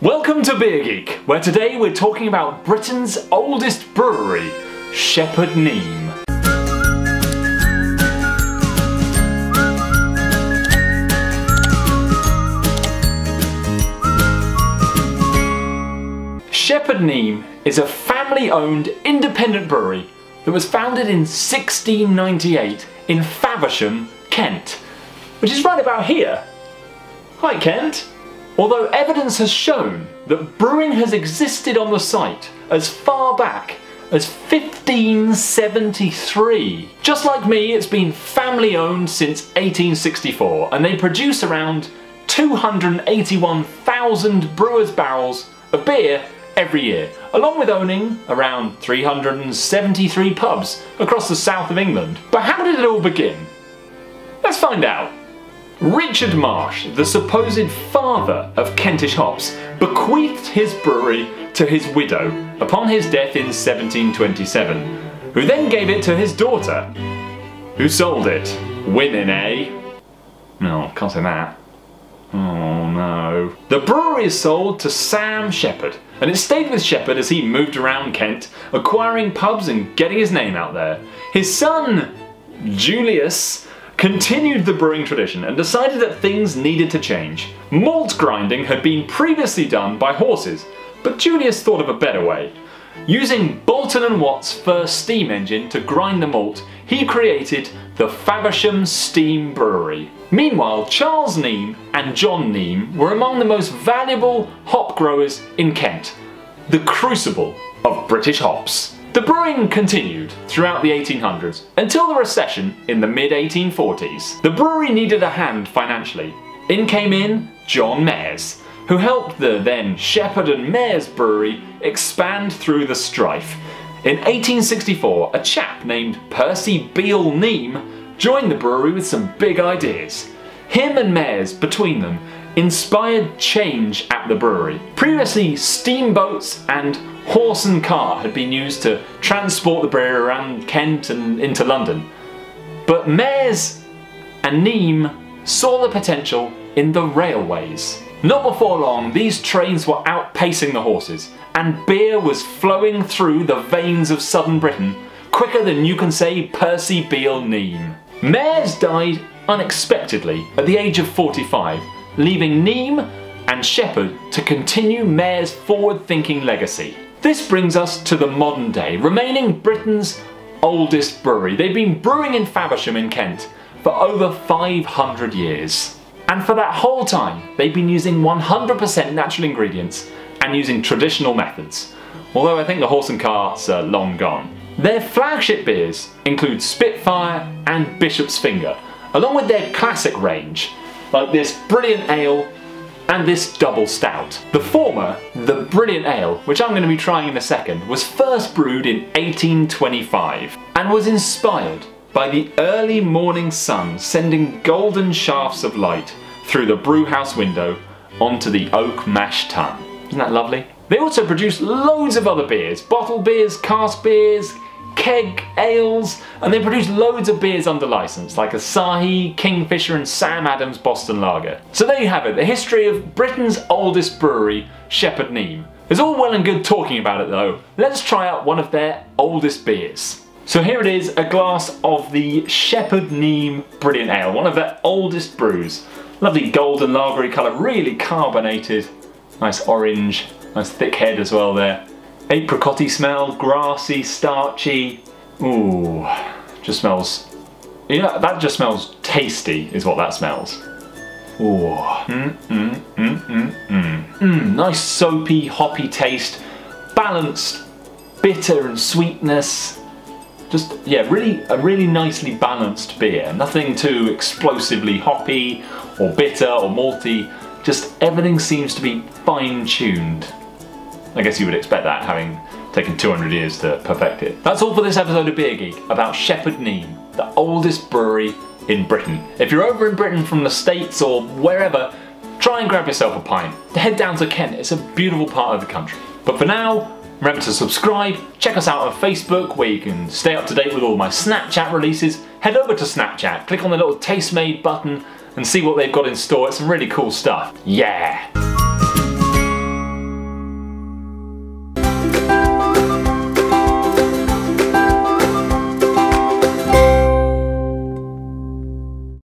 Welcome to Beer Geek, where today we're talking about Britain's oldest brewery, Shepherd Neame. Shepherd Neame is a family-owned independent brewery that was founded in 1698 in Faversham, Kent, which is right about here. Hi Kent! Although evidence has shown that brewing has existed on the site as far back as 1573. Just like me, it's been family owned since 1864 and they produce around 281,000 brewers' barrels of beer every year, along with owning around 373 pubs across the south of England. But how did it all begin? Let's find out. Richard Marsh, the supposed father of Kentish hops, bequeathed his brewery to his widow upon his death in 1727, who then gave it to his daughter, who sold it. Women, eh? No, can't say that. Oh no. The brewery is sold to Sam Shepherd, and it stayed with Shepherd as he moved around Kent, acquiring pubs and getting his name out there. His son, Julius, continued the brewing tradition and decided that things needed to change. Malt grinding had been previously done by horses, but Julius thought of a better way. Using Boulton & Watt's first steam engine to grind the malt, he created the Faversham Steam Brewery. Meanwhile, Charles Neame and John Neame were among the most valuable hop growers in Kent, the crucible of British hops. The brewing continued throughout the 1800s until the recession in the mid-1840s. The brewery needed a hand financially. In came John Mayers, who helped the then Shepherd and Mayers Brewery expand through the strife. In 1864, a chap named Percy Beale Neame joined the brewery with some big ideas. Him and Mayers, between them, inspired change at the brewery. Previously, steamboats and horse and cart had been used to transport the beer around Kent and into London. But Mayers and Neame saw the potential in the railways. Not before long, these trains were outpacing the horses, and beer was flowing through the veins of southern Britain quicker than you can say Percy Beale Neame. Mayers died unexpectedly at the age of 45, leaving Neame and Shepherd to continue Mayers' forward-thinking legacy. This brings us to the modern day, remaining Britain's oldest brewery. They've been brewing in Faversham in Kent for over 500 years. And for that whole time, they've been using 100% natural ingredients and using traditional methods. Although I think the horse and carts are long gone. Their flagship beers include Spitfire and Bishop's Finger, along with their classic range, like this Brilliant Ale and this Double Stout. The former, the Brilliant Ale, which I'm going to be trying in a second, was first brewed in 1825 and was inspired by the early morning sun sending golden shafts of light through the brewhouse window onto the oak mash tun. Isn't that lovely? They also produce loads of other beers, bottled beers, cask beers, keg ales, and they produce loads of beers under license like Asahi, Kingfisher and Sam Adams Boston Lager. So there you have it, the history of Britain's oldest brewery, Shepherd Neame. It's all well and good talking about it though. Let's try out one of their oldest beers. So here it is, a glass of the Shepherd Neame Brilliant Ale, one of their oldest brews. Lovely golden lagery colour, really carbonated, nice orange, nice thick head as well there. Apricot-y smell, grassy, starchy. Ooh, just smells, you know, that just smells tasty is what that smells. Ooh, nice soapy, hoppy taste, balanced bitter and sweetness. Just, yeah, a really nicely balanced beer. Nothing too explosively hoppy or bitter or malty. Just everything seems to be fine-tuned. I guess you would expect that, having taken 200 years to perfect it. That's all for this episode of Beer Geek about Shepherd Neame, the oldest brewery in Britain. If you're over in Britain from the States or wherever, try and grab yourself a pint. Head down to Kent, it's a beautiful part of the country. But for now, remember to subscribe, check us out on Facebook where you can stay up to date with all my Snapchat releases. Head over to Snapchat, click on the little Taste Made button and see what they've got in store. It's some really cool stuff. Yeah!